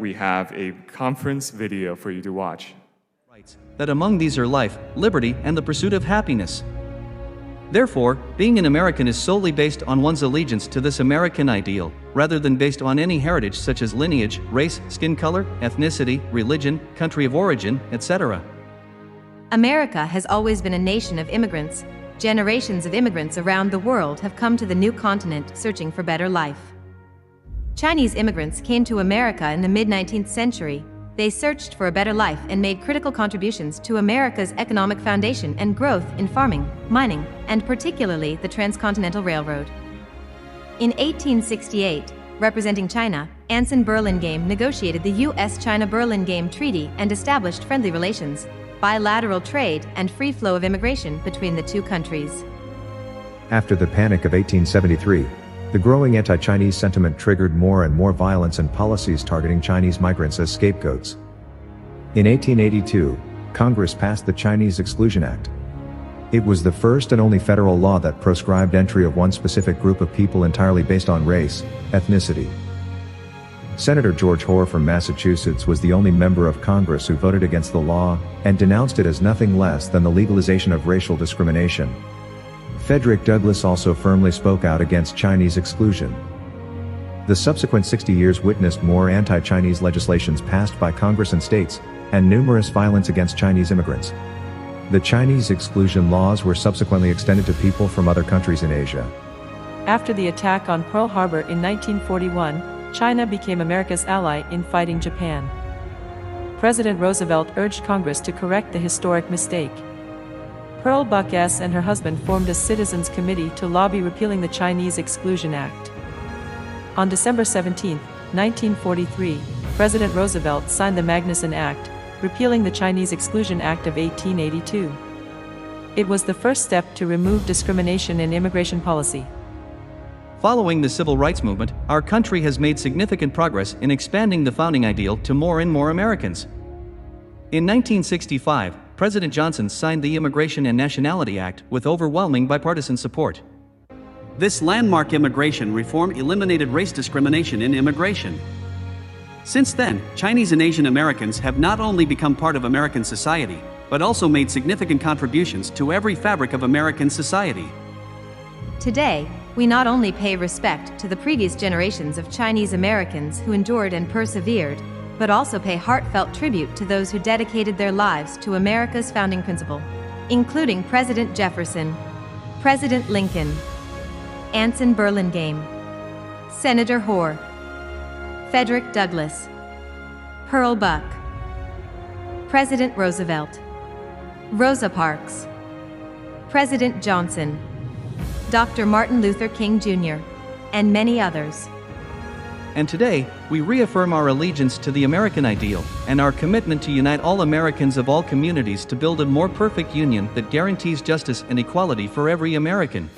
we have a conference video for you to watch. That among these are life, liberty, and the pursuit of happiness. Therefore, being an American is solely based on one's allegiance to this American ideal, rather than based on any heritage such as lineage, race, skin color, ethnicity, religion, country of origin, etc. America has always been a nation of immigrants. Generations of immigrants around the world have come to the new continent searching for better life. Chinese immigrants came to America in the mid-19th century. They searched for a better life and made critical contributions to America's economic foundation and growth in farming, mining, and particularly the Transcontinental Railroad. In 1868, representing China, Anson Burlingame negotiated the U.S.-China Burlingame Treaty and established friendly relations, bilateral trade, and free flow of immigration between the two countries. After the Panic of 1873, the growing anti-Chinese sentiment triggered more and more violence and policies targeting Chinese migrants as scapegoats. In 1882, Congress passed the Chinese Exclusion Act. It was the first and only federal law that proscribed entry of one specific group of people entirely based on race, ethnicity. Senator George Hoar from Massachusetts was the only member of Congress who voted against the law, and denounced it as nothing less than the legalization of racial discrimination. Frederick Douglass also firmly spoke out against Chinese exclusion. The subsequent 60 years witnessed more anti-Chinese legislations passed by Congress and states, and numerous violence against Chinese immigrants. The Chinese exclusion laws were subsequently extended to people from other countries in Asia. After the attack on Pearl Harbor in 1941, China became America's ally in fighting Japan. President Roosevelt urged Congress to correct the historic mistake. Pearl Buck S. and her husband formed a citizens' committee to lobby repealing the Chinese Exclusion Act. On December 17, 1943, President Roosevelt signed the Magnuson Act, repealing the Chinese Exclusion Act of 1882. It was the first step to remove discrimination in immigration policy. Following the civil rights movement, our country has made significant progress in expanding the founding ideal to more and more Americans. In 1965, President Johnson signed the Immigration and Nationality Act with overwhelming bipartisan support. This landmark immigration reform eliminated race discrimination in immigration. Since then, Chinese and Asian Americans have not only become part of American society, but also made significant contributions to every fabric of American society. Today, we not only pay respect to the previous generations of Chinese Americans who endured and persevered, but also pay heartfelt tribute to those who dedicated their lives to America's founding principle, including President Jefferson, President Lincoln, Anson Burlingame, Senator Hoar, Frederick Douglass, Pearl Buck, President Roosevelt, Rosa Parks, President Johnson, Dr. Martin Luther King Jr., and many others. And today, we reaffirm our allegiance to the American ideal, and our commitment to unite all Americans of all communities to build a more perfect union that guarantees justice and equality for every American.